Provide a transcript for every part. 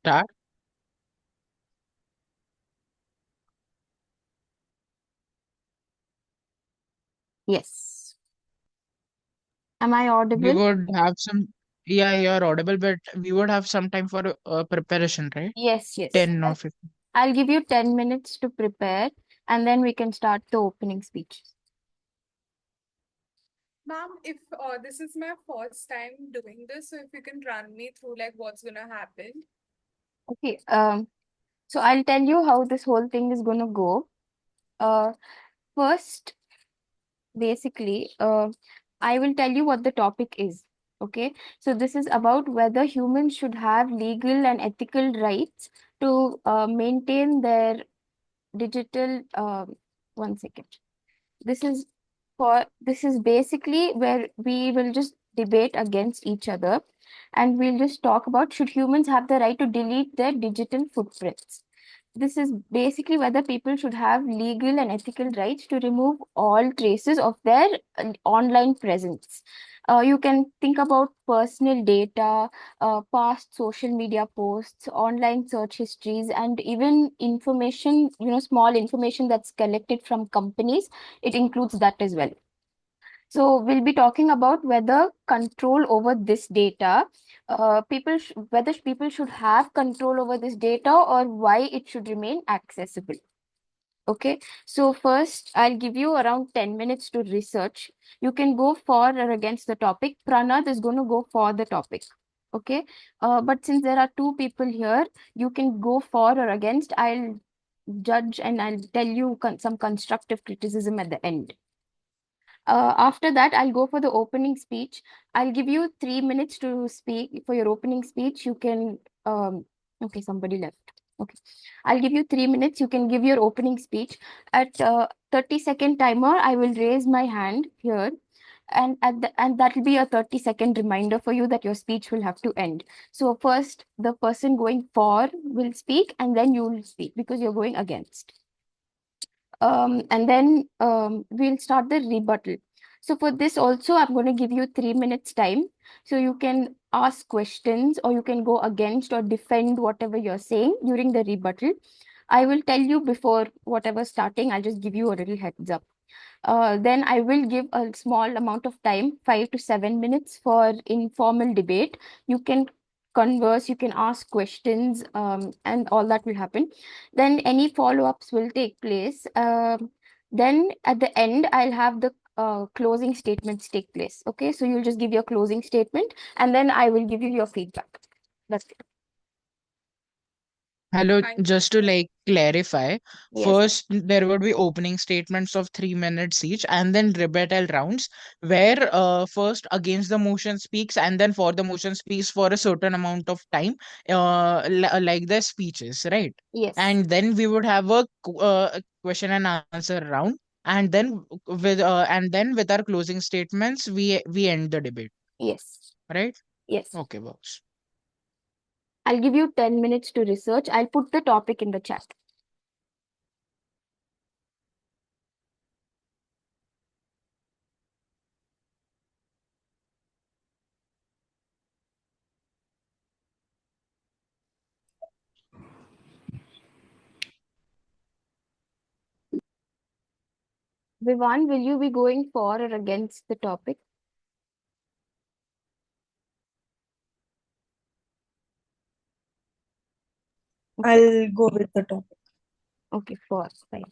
Start. Yes. Am I We audible? would have some, yeah, you're audible, but we would have some time for preparation, right? Yes, yes. 10 or 15. I'll give you 10 minutes to prepare and then we can start the opening speeches. Ma'am, if this is my first time doing this, so if you can run me through like what's gonna happen. Okay. So I'll tell you how this whole thing is gonna go. First, basically, I will tell you what the topic is. Okay. So this is about whether humans should have legal and ethical rights to maintain their digital. One second. This is basically where we will just debate against each other and we'll just talk about should humans have the right to delete their digital footprints. This is basically whether people should have legal and ethical rights to remove all traces of their online presence. You can think about personal data, past social media posts, online search histories, and even information, small information that's collected from companies. It includes that as well. So we'll be talking about whether control over this data, whether people should have control over this data or why it should remain accessible. Okay, so first I'll give you around 10 minutes to research. You can go for or against the topic. Pranath is going to go for the topic. Okay, but since there are two people here, you can go for or against. I'll judge and I'll tell you some constructive criticism at the end. After that, I'll go for the opening speech. I'll give you 3 minutes to speak for your opening speech. You can, okay, somebody left. Okay. I'll give you 3 minutes. You can give your opening speech. At 30-second timer, I will raise my hand here. And that will be a 30-second reminder for you that your speech will have to end. So first, the person going for will speak, and then you will speak because you're going against. And then we'll start the rebuttal. So for this also, I'm going to give you 3 minutes time. So you can ask questions or you can go against or defend whatever you're saying during the rebuttal. I will tell you before whatever starting, I'll just give you a little heads up. Then I will give a small amount of time, 5 to 7 minutes for informal debate. You can converse, you can ask questions, and all that will happen. Then any follow-ups will take place. Then at the end, I'll have the closing statements take place. Okay, so you'll just give your closing statement, and then I will give you your feedback. That's it. Hello, Thank just to like clarify, Yes. first there would be opening statements of 3 minutes each, and then rebuttal rounds where first against the motion speaks, and then for the motion speaks for a certain amount of time, like the speeches, right? Yes. And then we would have a question and answer round, and then with our closing statements, we end the debate, Yes. right? Yes. Okay, boss. I'll give you 10 minutes to research. I'll put the topic in the chat. Vivan, will you be going for or against the topic? Okay. I'll go with the topic. Okay, for. Fine.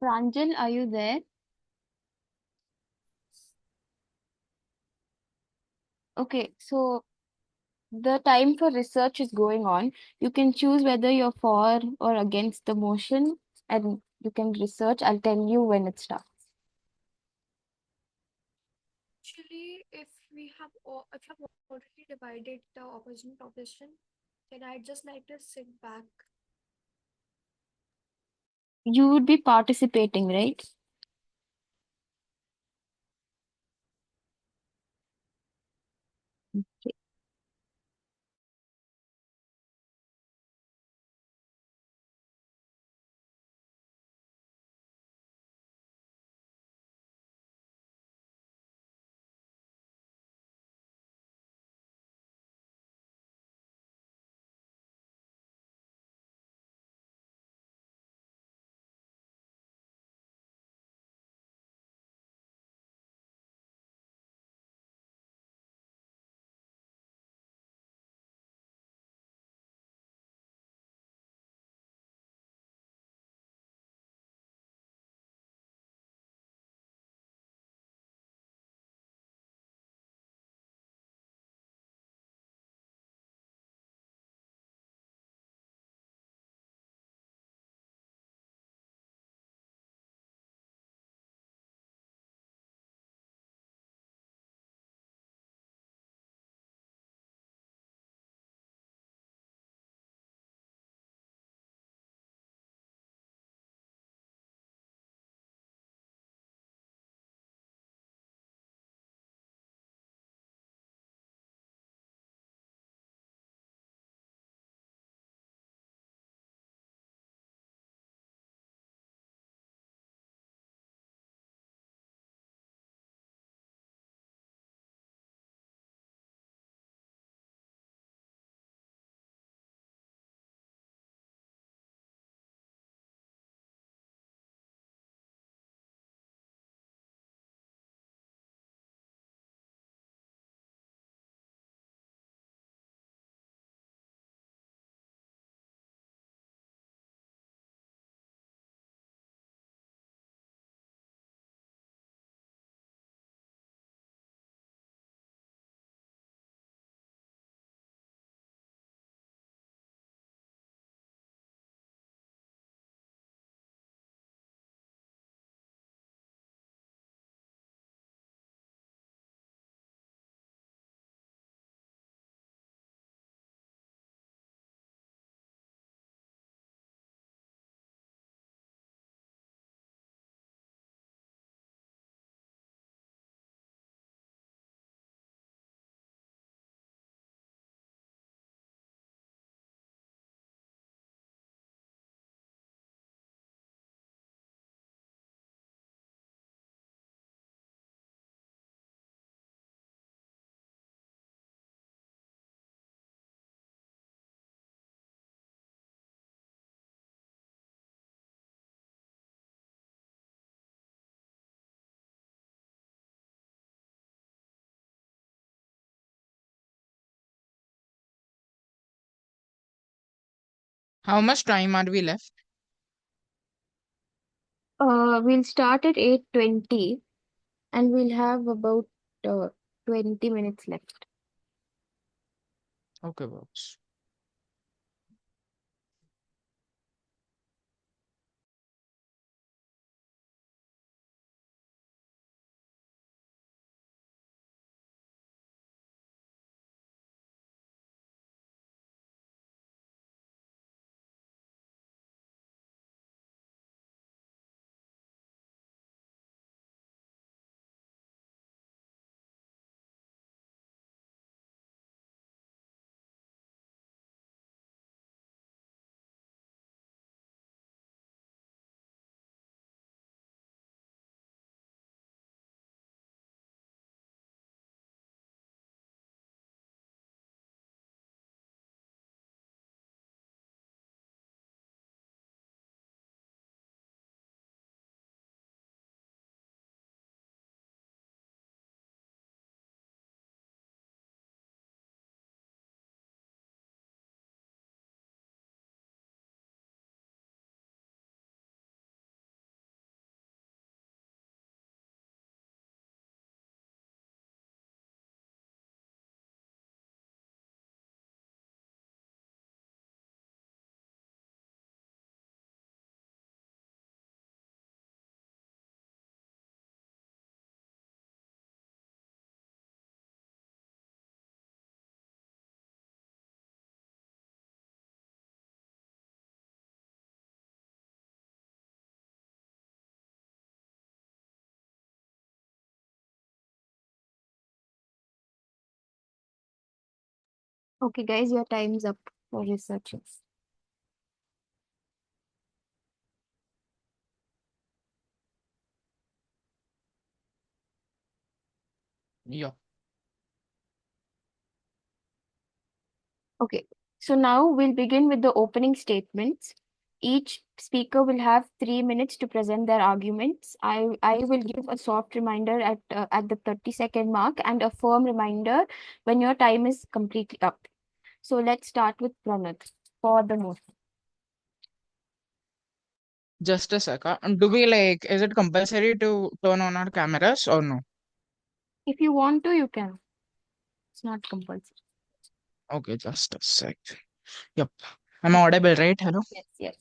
Pranjal, are you there? Okay, so the time for research is going on. You can choose whether you're for or against the motion, and you can research. I'll tell you when it starts. Actually, if I've already divided the opposition proposition, then I'd just like to sit back. You would be participating, right? Okay. How much time are we left? We'll start at 8:20 and we'll have about 20 minutes left. Okay, boss. Okay, guys, your time's up for researches. Yeah. Okay, so now we'll begin with the opening statements. Each speaker will have 3 minutes to present their arguments. I will give a soft reminder at the 30-second mark and a firm reminder when your time is completely up. So let's start with Pranat for the motion. Just a second. Do we like, is it compulsory to turn on our cameras or no? If you want to, you can. It's not compulsory. Okay, just a sec. Yep. I'm audible, right? Hello? Yes, yes.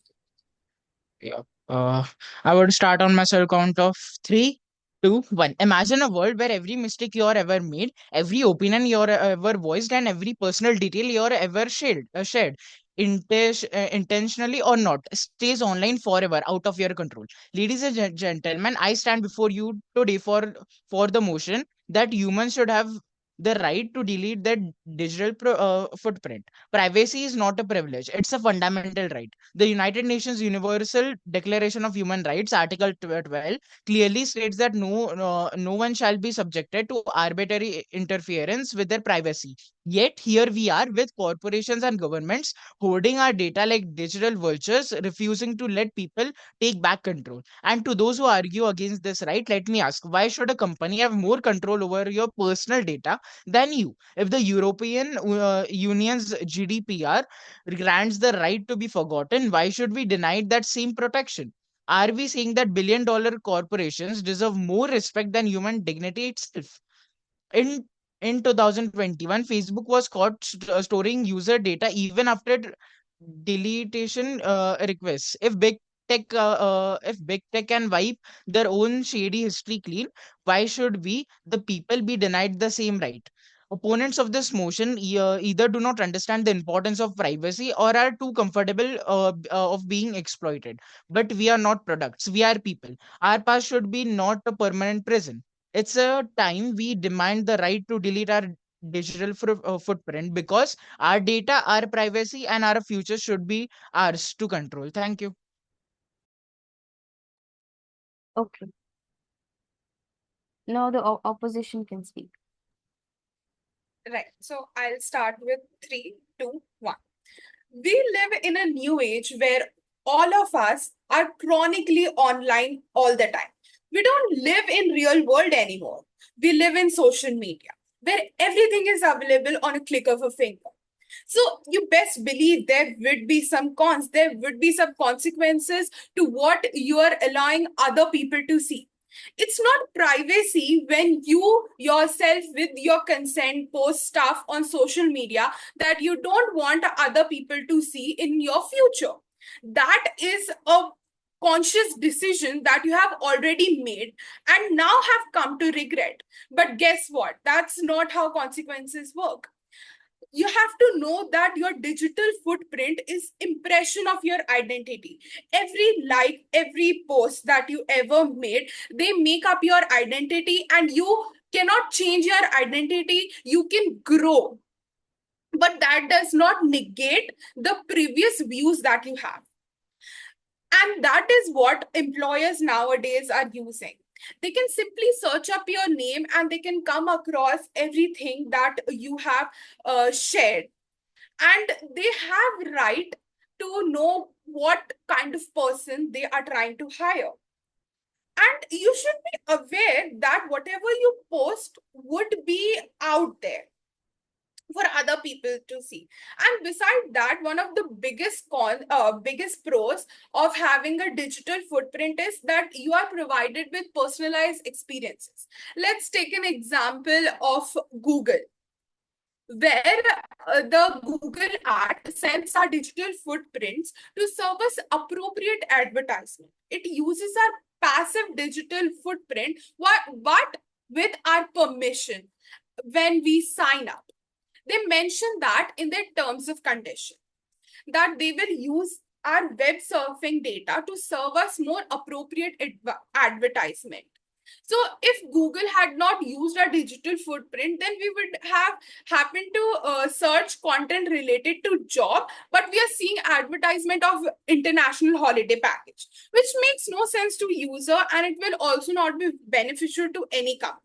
Yep. I would start on my cell count of three, two, one. Imagine a world where every mistake you are ever made, every opinion you are ever voiced, and every personal detail you are ever shared, intentionally or not, stays online forever, out of your control. Ladies and gentlemen, I stand before you today for the motion that humans should have the right to delete their digital footprint. Privacy is not a privilege; it's a fundamental right. The United Nations Universal Declaration of Human Rights, Article 12, clearly states that no one shall be subjected to arbitrary interference with their privacy. Yet, here we are with corporations and governments hoarding our data like digital vultures, refusing to let people take back control. And to those who argue against this right, let me ask, why should a company have more control over your personal data than you? If the European Union's GDPR grants the right to be forgotten, why should we deny that same protection? Are we saying that billion-dollar corporations deserve more respect than human dignity itself? In in 2021, Facebook was caught storing user data even after deletion requests. If big tech can wipe their own shady history clean, why should we, the people, be denied the same right? Opponents of this motion either do not understand the importance of privacy or are too comfortable of being exploited. But we are not products, we are people. Our past should be not a permanent prison. It's a time we demand the right to delete our digital footprint, because our data, our privacy, and our future should be ours to control. Thank you. Okay. Now the opposition can speak. Right. So I'll start with three, two, one. We live in a new age where all of us are chronically online all the time. We don't live in real world anymore. We live in social media where everything is available on a click of a finger. So you best believe there would be some cons, there would be some consequences to what you are allowing other people to see. It's not privacy when you yourself, with your consent, post stuff on social media that you don't want other people to see in your future. That is a conscious decision that you have already made and now have come to regret. But guess what? That's not how consequences work. You have to know that your digital footprint is impression of your identity. Every like, every post that you ever made, they make up your identity, and you cannot change your identity. You can grow, but that does not negate the previous views that you have. And that is what employers nowadays are using. They can simply search up your name and they can come across everything that you have shared, and they have right to know what kind of person they are trying to hire. And you should be aware that whatever you post would be out there for other people to see. And besides that, one of the biggest pros of having a digital footprint is that you are provided with personalized experiences. Let's take an example of Google, where the Google ad sends our digital footprints to serve us appropriate advertisement. It uses our passive digital footprint, but with our permission when we sign up. They mention that in their terms of condition, that they will use our web surfing data to serve us more appropriate advertisement. So if Google had not used our digital footprint, then we would have happened to search content related to job, but we are seeing advertisement of international holiday package, which makes no sense to user, and it will also not be beneficial to any company.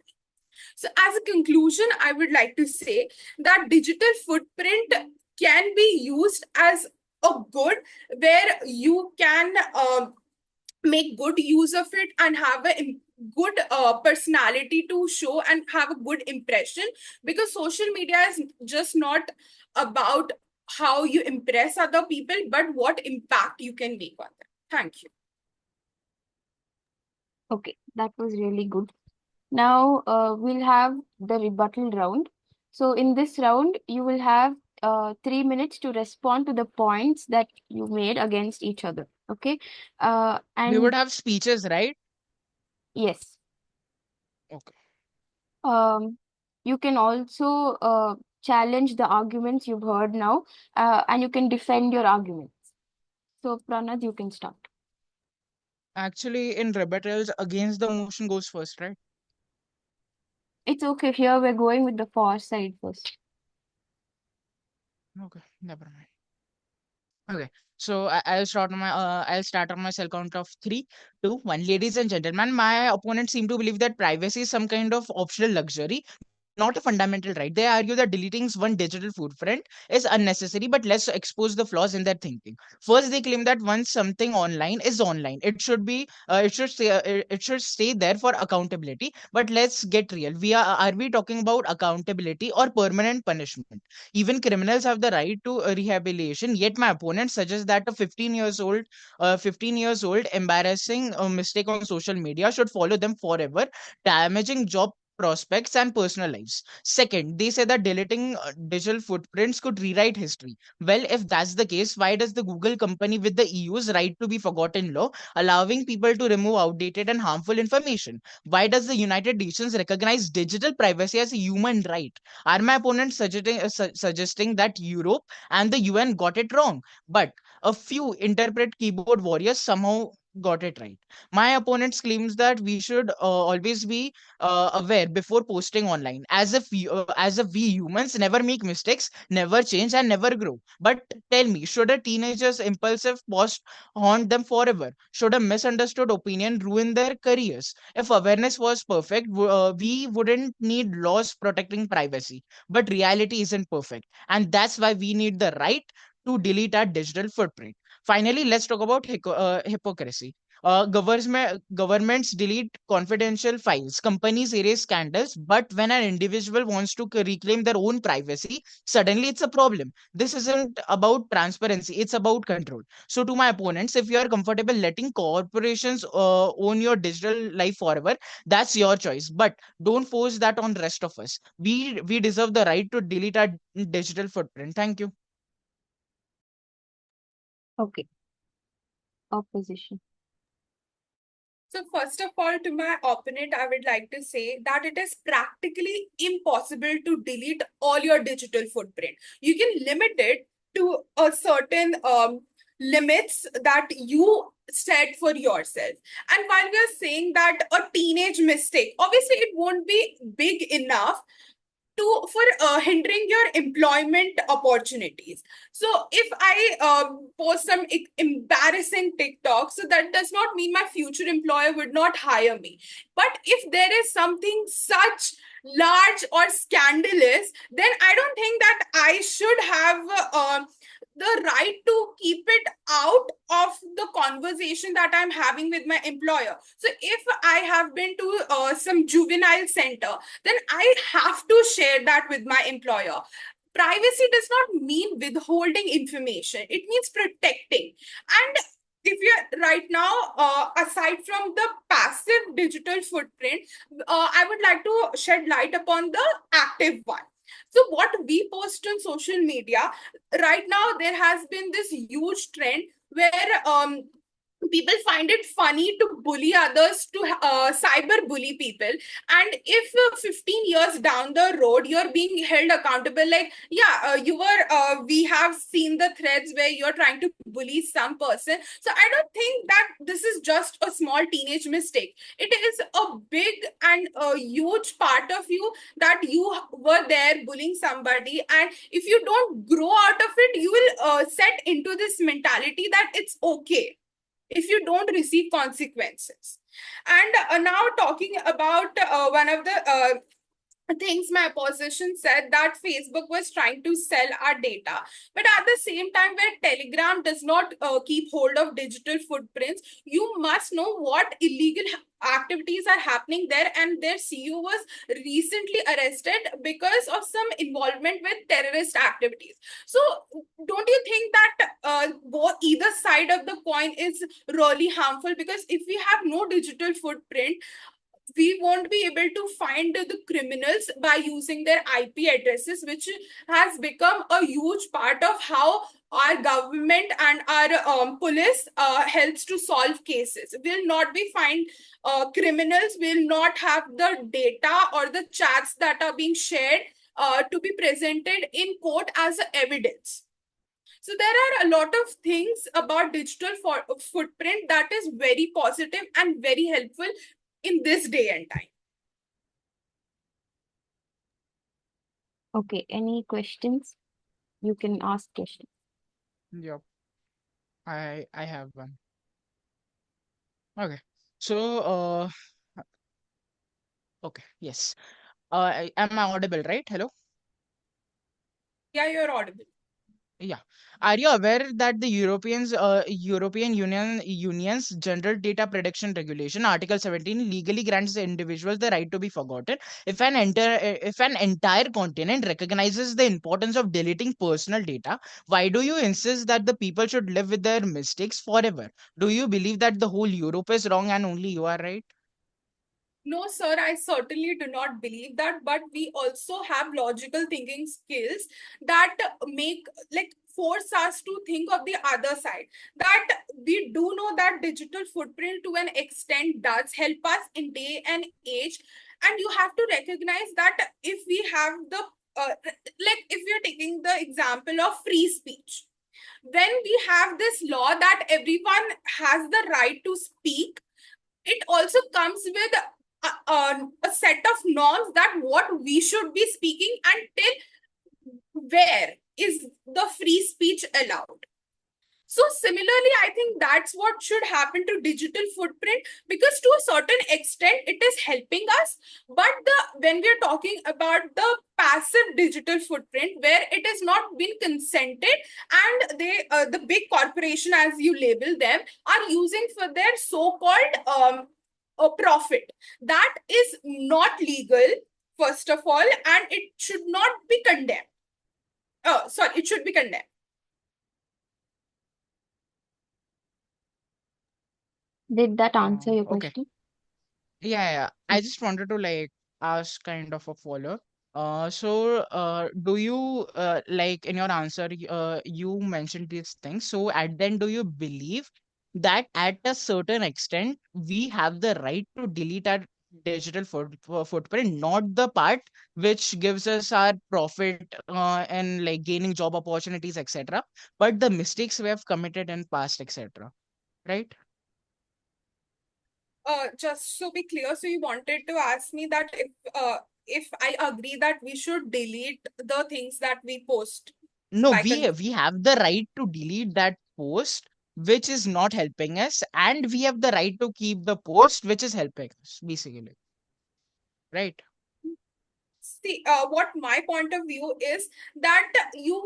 So as a conclusion, I would like to say that digital footprint can be used as a good, where you can make good use of it and have a good personality to show and have a good impression, because social media is just not about how you impress other people, but what impact you can make on them. Thank you. Okay, that was really good. Now we'll have the rebuttal round. So in this round, you will have 3 minutes to respond to the points that you made against each other. Okay. We would And have speeches, right? yes, Okay. um, you can also challenge the arguments you've heard now, and you can defend your arguments. So Pranad, you can start. Actually, in rebuttals, against the motion goes first, right? It's okay. Here we're going with the far side first. Okay, never mind. Okay, so I'll start on my cell count of 3, 2, 1. Ladies and gentlemen, my opponents seem to believe that privacy is some kind of optional luxury, not a fundamental right. They argue that deleting one digital footprint is unnecessary, but let's expose the flaws in their thinking. First, they claim that once something online is online, it should stay there for accountability. But let's get real. Are we talking about accountability or permanent punishment? Even criminals have the right to rehabilitation. Yet my opponent suggests that a 15 years old embarrassing mistake on social media should follow them forever, damaging job prospects and personal lives. Second, they say that deleting digital footprints could rewrite history. Well, if that's the case, why does the Google company with the EU's right to be forgotten law allowing people to remove outdated and harmful information? Why does the United Nations recognize digital privacy as a human right? Are my opponents suggesting that Europe and the UN got it wrong, but a few interpret keyboard warriors somehow got it right? My opponents claims that we should always be aware before posting online, as if we humans never make mistakes, never change, and never grow. But tell me, should a teenager's impulsive post haunt them forever? Should a misunderstood opinion ruin their careers? If awareness was perfect, we wouldn't need laws protecting privacy. But reality isn't perfect, and that's why we need the right to delete our digital footprint. Finally, let's talk about hypocrisy. Governments delete confidential files, companies erase scandals, but when an individual wants to reclaim their own privacy, suddenly it's a problem. This isn't about transparency, it's about control. So, to my opponents, if you are comfortable letting corporations own your digital life forever, that's your choice. But don't force that on the rest of us. We deserve the right to delete our digital footprint. Thank you. Okay. Opposition. So first of all, to my opponent, I would like to say that it is practically impossible to delete all your digital footprint. You can limit it to a certain limits that you set for yourself. And while we are saying that a teenage mistake, obviously it won't be big enough to for hindering your employment opportunities. So if I post some embarrassing TikTok, so that does not mean my future employer would not hire me. But if there is something such large or scandalous, then I don't think that I should have the right to keep it out of the conversation that I'm having with my employer. So if I have been to some juvenile center, then I have to share that with my employer. Privacy does not mean withholding information, it means protecting. And if you're right now, aside from the passive digital footprint, I would like to shed light upon the active one. So, what we post on social media right now, there has been this huge trend where people find it funny to bully others, to cyber bully people. And if 15 years down the road you're being held accountable, like, yeah, we have seen the threads where you're trying to bully some person. So I don't think that this is just a small teenage mistake. It is a big and a huge part of you, that you were there bullying somebody, and if you don't grow out of it, you will set into this mentality that it's okay if you don't receive consequences. And now talking about one of the things my opposition said, that Facebook was trying to sell our data. But at the same time, where Telegram does not keep hold of digital footprints, you must know what illegal activities are happening there. And their CEO was recently arrested because of some involvement with terrorist activities. So don't you think that either side of the coin is really harmful? Because if we have no digital footprint, we won't be able to find the criminals by using their IP addresses, which has become a huge part of how our government and our police helps to solve cases. Will not be find criminals will not have the data or the chats that are being shared to be presented in court as evidence. So there are a lot of things about digital footprint that is very positive and very helpful in this day and time. Okay, any questions? You can ask questions. Yep. I have one. Okay. So okay, yes. Am I audible, right? Hello? Yeah, you're audible. Yeah. Are you aware that the European Union's General Data Protection Regulation, Article 17, legally grants the individuals the right to be forgotten if an entire continent recognizes the importance of deleting personal data? Why do you insist that the people should live with their mistakes forever? Do you believe that the whole Europe is wrong and only you are right? No, sir, I certainly do not believe that, but we also have logical thinking skills that make, like, force us to think of the other side. That we do know that digital footprint to an extent does help us in day and age. And you have to recognize that if we have the, like, if we are taking the example of free speech, when we have this law that everyone has the right to speak, it also comes with a set of norms that what we should be speaking until where is the free speech allowed. So similarly, I think that's what should happen to digital footprint, because to a certain extent it is helping us. But when we're talking about the passive digital footprint, where it has not been consented, and the big corporation, as you label them, are using for their so-called profit, that is not legal, first of all, and it should not be condemned. Oh, sorry, it should be condemned. Did that answer your Okay. question? Yeah. I just wanted to like ask kind of a follow. Do you like in your answer you mentioned these things. So at then do you believe that at a certain extent we have the right to delete our digital footprint, not the part which gives us our profit and like gaining job opportunities, etc., but the mistakes we have committed in past, etc. Right? Just to be clear, so you wanted to ask me that if I agree that we should delete the things that we post No, by we have the right to delete that post which is not helping us, and we have the right to keep the post which is helping us, basically. Right? See, what my point of view is that you,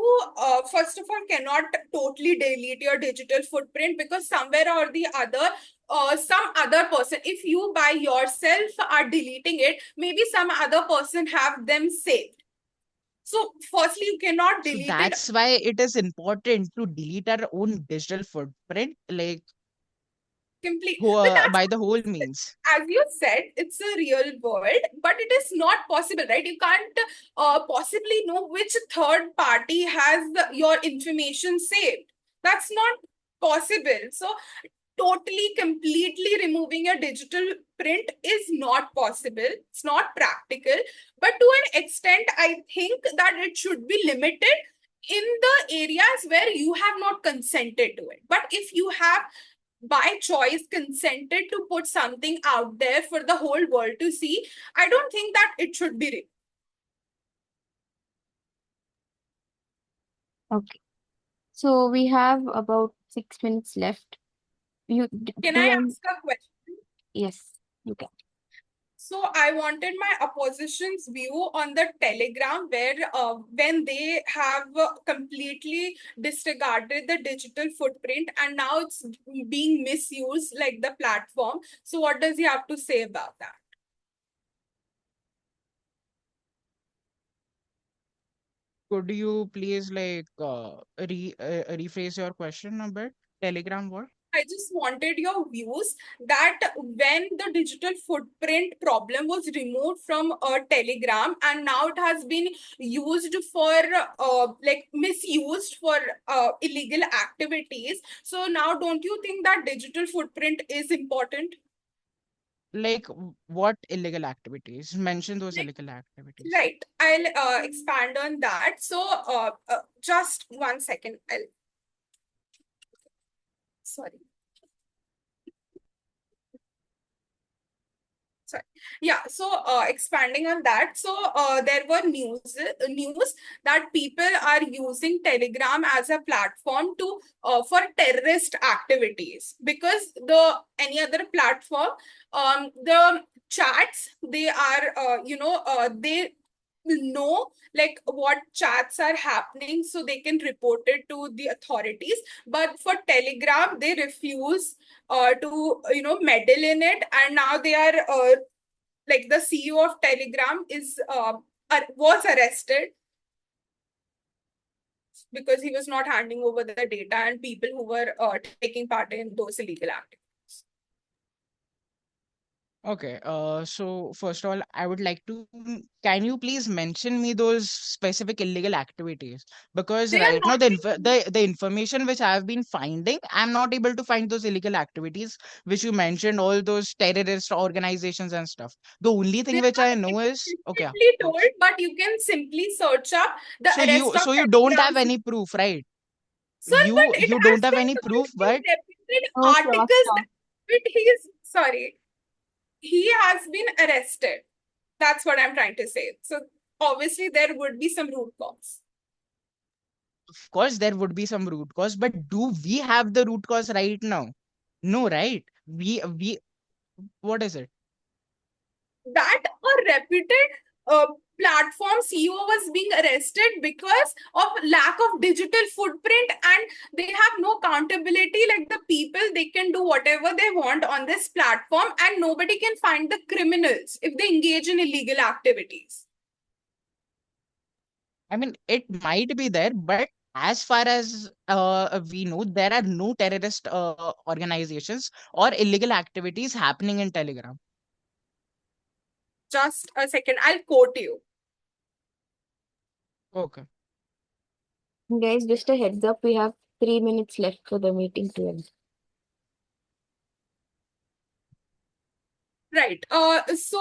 first of all, cannot totally delete your digital footprint, because somewhere or the other, some other person, if you by yourself are deleting it, maybe some other person have them saved. So, firstly, you cannot So delete it that's why it is important to delete our own digital footprint, like completely. But that's by the whole means. as you said, it's a real world, but it is not possible, right? You can't possibly know which third party has your information saved. That's not possible. So totally, completely removing your digital print is not possible. It's not practical. But to an extent, I think that it should be limited in the areas where you have not consented to it. But if you have by choice consented to put something out there for the whole world to see, I don't think that it should be removed. Okay. So we have about 6 minutes left. You Can do I want? ask a question? Yes, you can. So I wanted my opposition's view on the Telegram, where when they have completely disregarded the digital footprint and now it's being misused like the platform. So what does he have to say about that? Could you please rephrase your question a bit? Telegram what? I just wanted your views that when the digital footprint problem was removed from Telegram and now it has been used for like misused for illegal activities. So now don't you think that digital footprint is important? Like what illegal activities? Mention those Like, illegal activities. right. I'll expand on that. So just 1 second. Sorry. Sorry. Yeah, so expanding on that, so there were news that people are using Telegram as a platform to for terrorist activities, because the any other platform, the chats, they are they know like what chats are happening so they can report it to the authorities, but for Telegram they refuse to meddle in it, and now they are like the CEO of Telegram is was arrested because he was not handing over the data and people who were taking part in those illegal activities. Okay, so first of all, I would like to, can you please mention me those specific illegal activities? Because They are right now not being the information which I have been finding, I'm not able to find those illegal activities which you mentioned, all those terrorist organizations and stuff. The only thing they're which not I know is okay. explicitly told, but you can simply search up the So arrest of you don't have Telegram. any proof, right? Sir, but it You has don't have been any told proof, in but repeated No, stop, articles stop. that he's sorry, he has been arrested. That's what I'm trying to say. So obviously there would be some root cause. of course there would be some root cause, but do we have the root cause right now? No, right? We what is it? That a reputed uh, platform CEO was being arrested because of lack of digital footprint, and they have no accountability. Like the people, they can do whatever they want on this platform, and nobody can find the criminals if they engage in illegal activities. I mean, it might be there, but as far as we know, there are no terrorist organizations or illegal activities happening in Telegram. Just a second, I'll quote you. Okay. Guys, just a heads up, we have 3 minutes left for the meeting to end. Right. So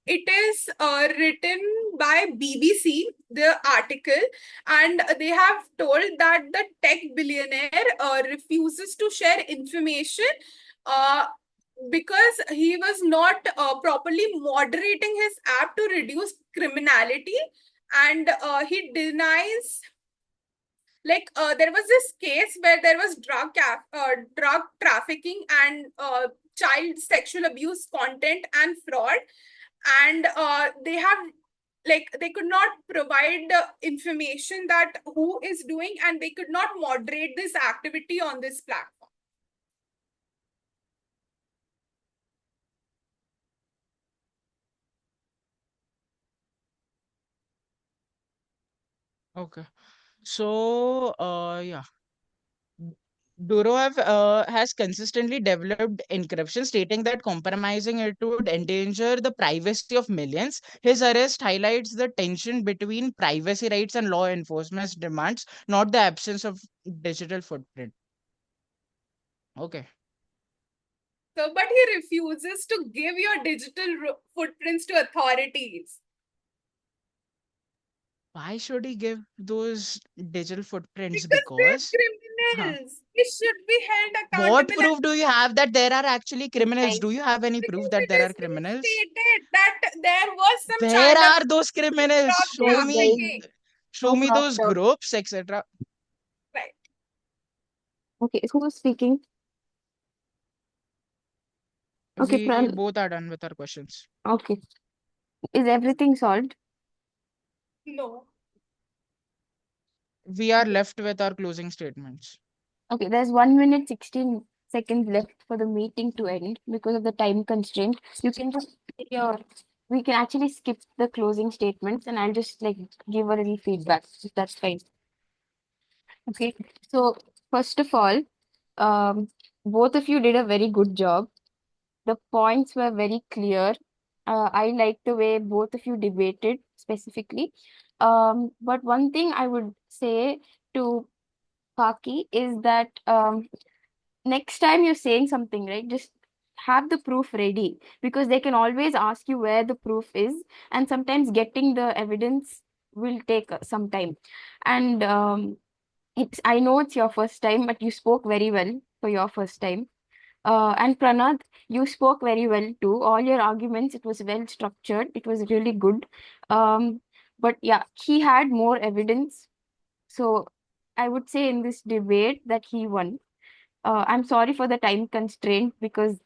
it is written by BBC, the article, and they have told that the tech billionaire refuses to share information uh, because he was not properly moderating his app to reduce criminality, and he denies, like there was this case where there was drug trafficking and child sexual abuse content and fraud, and they have, like, they could not provide the information that who is doing, and they could not moderate this activity on this platform. Okay. So, yeah. Durov has consistently developed encryption, stating that compromising it would endanger the privacy of millions. His arrest highlights the tension between privacy rights and law enforcement's demands, not the absence of digital footprint. Okay. So, but he refuses to give your digital footprints to authorities. Why should he give those digital footprints? Because they're Because huh, criminals. They should be held what accountable. proof do you have that there are actually criminals? Right. Do you have any proof Because that it there is are being criminals? stated that there was some Where child are those criminals? of Show Very, very me, trafficking. show me those cropped out. groups, etc. Right. Okay, who's speaking? Okay, We both are done with our questions. Okay. Is everything solved? No. We are left with our closing statements. Okay, there's 1 minute 16 seconds left for the meeting to end because of the time constraint. You can just we can actually skip the closing statements and I'll just like give a little feedback if that's fine. Okay, so first of all, both of you did a very good job. The points were very clear. I like the way both of you debated specifically. But one thing I would say to Kaki is that next time you're saying something, right, just have the proof ready because they can always ask you where the proof is, and sometimes getting the evidence will take some time. And I know it's your first time, but you spoke very well for your first time. And Pranad, you spoke very well too. All your arguments, it was well structured. It was really good. But yeah, he had more evidence. So I would say in this debate that he won. I'm sorry for the time constraint because